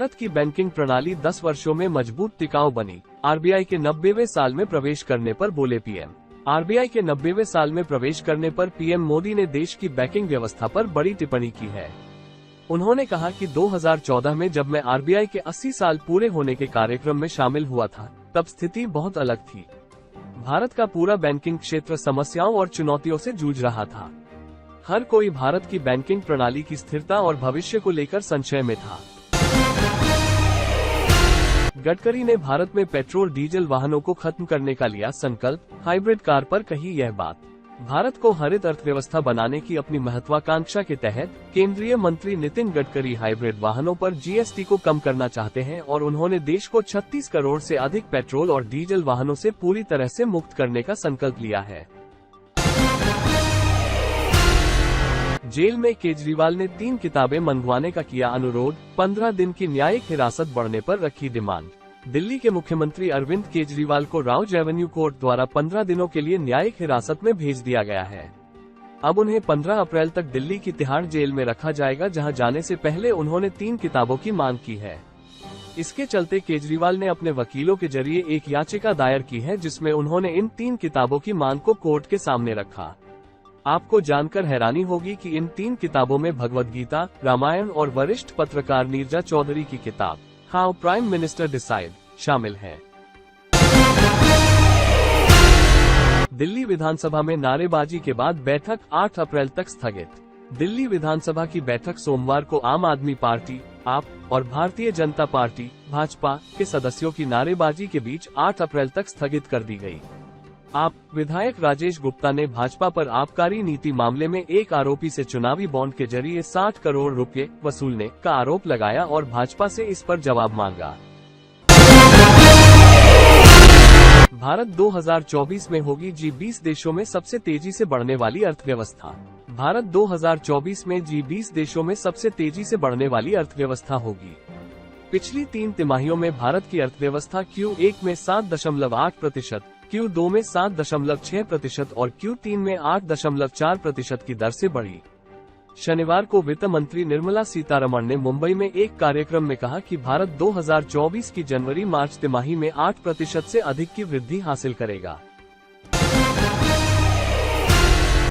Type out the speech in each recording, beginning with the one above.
भारत की बैंकिंग प्रणाली 10 वर्षों में मजबूत टिकाऊ बनी। आरबीआई के 90वें साल में प्रवेश करने पर बोले पीएम। आरबीआई के 90वें साल में प्रवेश करने पर पीएम मोदी ने देश की बैंकिंग व्यवस्था पर बड़ी टिप्पणी की है। उन्होंने कहा कि 2014 में जब मैं आरबीआई के 80 साल पूरे होने के कार्यक्रम में शामिल हुआ था, तब स्थिति बहुत अलग थी। भारत का पूरा बैंकिंग क्षेत्र समस्याओं और चुनौतियों से जूझ रहा था। हर कोई भारत की बैंकिंग प्रणाली की स्थिरता और भविष्य को लेकर संशय में था। गडकरी ने भारत में पेट्रोल डीजल वाहनों को खत्म करने का लिया संकल्प। हाइब्रिड कार पर कही यह बात। भारत को हरित अर्थव्यवस्था बनाने की अपनी महत्वाकांक्षा के तहत केंद्रीय मंत्री नितिन गडकरी हाइब्रिड वाहनों पर जीएसटी को कम करना चाहते हैं और उन्होंने देश को 36 करोड़ से अधिक पेट्रोल और डीजल वाहनों से पूरी तरह से मुक्त करने का संकल्प लिया है। जेल में केजरीवाल ने 3 किताबें मंगवाने का किया अनुरोध। 15 दिन की न्यायिक हिरासत बढ़ने पर रखी डिमांड। दिल्ली के मुख्यमंत्री अरविंद केजरीवाल को राउज एवेन्यू कोर्ट द्वारा 15 दिनों के लिए न्यायिक हिरासत में भेज दिया गया है। अब उन्हें 15 अप्रैल तक दिल्ली की तिहाड़ जेल में रखा जाएगा, जहां जाने से पहले उन्होंने 3 किताबों की मांग की है। इसके चलते केजरीवाल ने अपने वकीलों के जरिए एक याचिका दायर की है, जिसमें उन्होंने इन 3 किताबों की मांग को कोर्ट के सामने रखा। आपको जानकर हैरानी होगी कि इन 3 किताबों में भगवद गीता, रामायण और वरिष्ठ पत्रकार नीरजा चौधरी की किताब हाउ प्राइम मिनिस्टर डिसाइड शामिल है। दिल्ली विधानसभा में नारेबाजी के बाद बैठक 8 अप्रैल तक स्थगित। दिल्ली विधानसभा की बैठक सोमवार को आम आदमी पार्टी, आप और भारतीय जनता पार्टी भाजपा के सदस्यों की नारेबाजी के बीच 8 अप्रैल तक स्थगित कर दी गई। आप विधायक राजेश गुप्ता ने भाजपा पर आबकारी नीति मामले में एक आरोपी से चुनावी बॉन्ड के जरिए 60 करोड़ रुपए वसूलने का आरोप लगाया और भाजपा से इस पर जवाब मांगा। भारत 2024 में होगी G20 देशों में सबसे तेजी से बढ़ने वाली अर्थव्यवस्था। भारत 2024 में G20 देशों में सबसे तेजी से बढ़ने वाली अर्थव्यवस्था होगी। पिछली 3 तिमाहियों में भारत की अर्थव्यवस्था Q1 में 7.8%, Q2 में 7.6% और Q3 में 8.4% की दर से बढ़ी। शनिवार को वित्त मंत्री निर्मला सीतारमण ने मुंबई में एक कार्यक्रम में कहा कि भारत 2024 की जनवरी-मार्च तिमाही में 8% से अधिक की वृद्धि हासिल करेगा।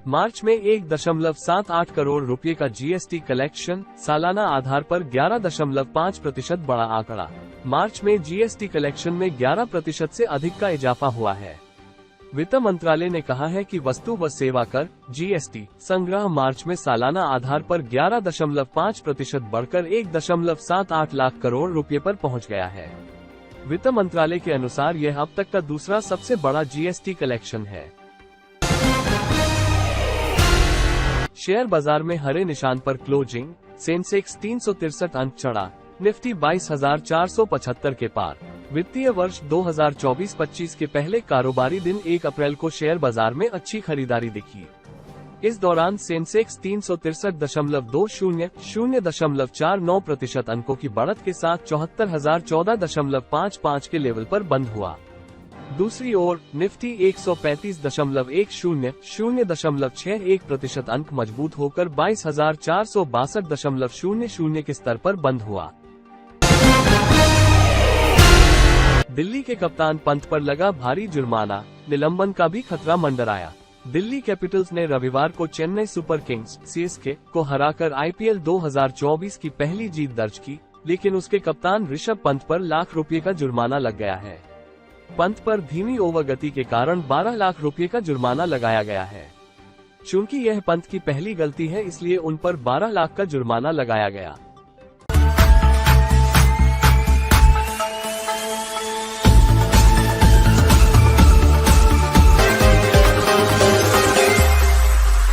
मार्च में 1.78 करोड़ रुपए का जीएसटी कलेक्शन, सालाना आधार पर 11.5% बड़ा आंकड़ा। मार्च में जीएसटी कलेक्शन में 11% से अधिक का इजाफा हुआ है। वित्त मंत्रालय ने कहा है कि वस्तु व सेवा कर जीएसटी संग्रह मार्च में सालाना आधार पर 11.5% बढ़कर 1.78 लाख करोड़ रुपए पर पहुंच गया है। वित्त मंत्रालय के अनुसार यह अब तक का दूसरा सबसे बड़ा जीएसटी कलेक्शन है। शेयर बाजार में हरे निशान पर क्लोजिंग। सेंसेक्स 363 अंक चढ़ा, निफ्टी 22,475 के पार। वित्तीय वर्ष 2024-25 के पहले कारोबारी दिन 1 अप्रैल को शेयर बाजार में अच्छी खरीदारी दिखी। इस दौरान सेंसेक्स 363.20 0.49% अंकों की बढ़त के साथ 74,014.55 के लेवल पर बंद हुआ। दूसरी ओर निफ्टी 135.10 0.61% अंक मजबूत होकर 22,462.00 के स्तर पर बंद हुआ। दिल्ली के कप्तान पंत पर लगा भारी जुर्माना, निलंबन का भी खतरा मंडराया। दिल्ली कैपिटल्स ने रविवार को चेन्नई सुपर किंग्स सीएसके को हराकर आईपीएल 2024 की पहली जीत दर्ज की, लेकिन उसके कप्तान ऋषभ पंत पर लाख रुपए का जुर्माना लग गया है। पंत पर धीमी ओवर गति के कारण 12 लाख रुपए का जुर्माना लगाया गया है। चूंकि यह पंत की पहली गलती है, इसलिए उन पर 12 लाख का जुर्माना लगाया गया।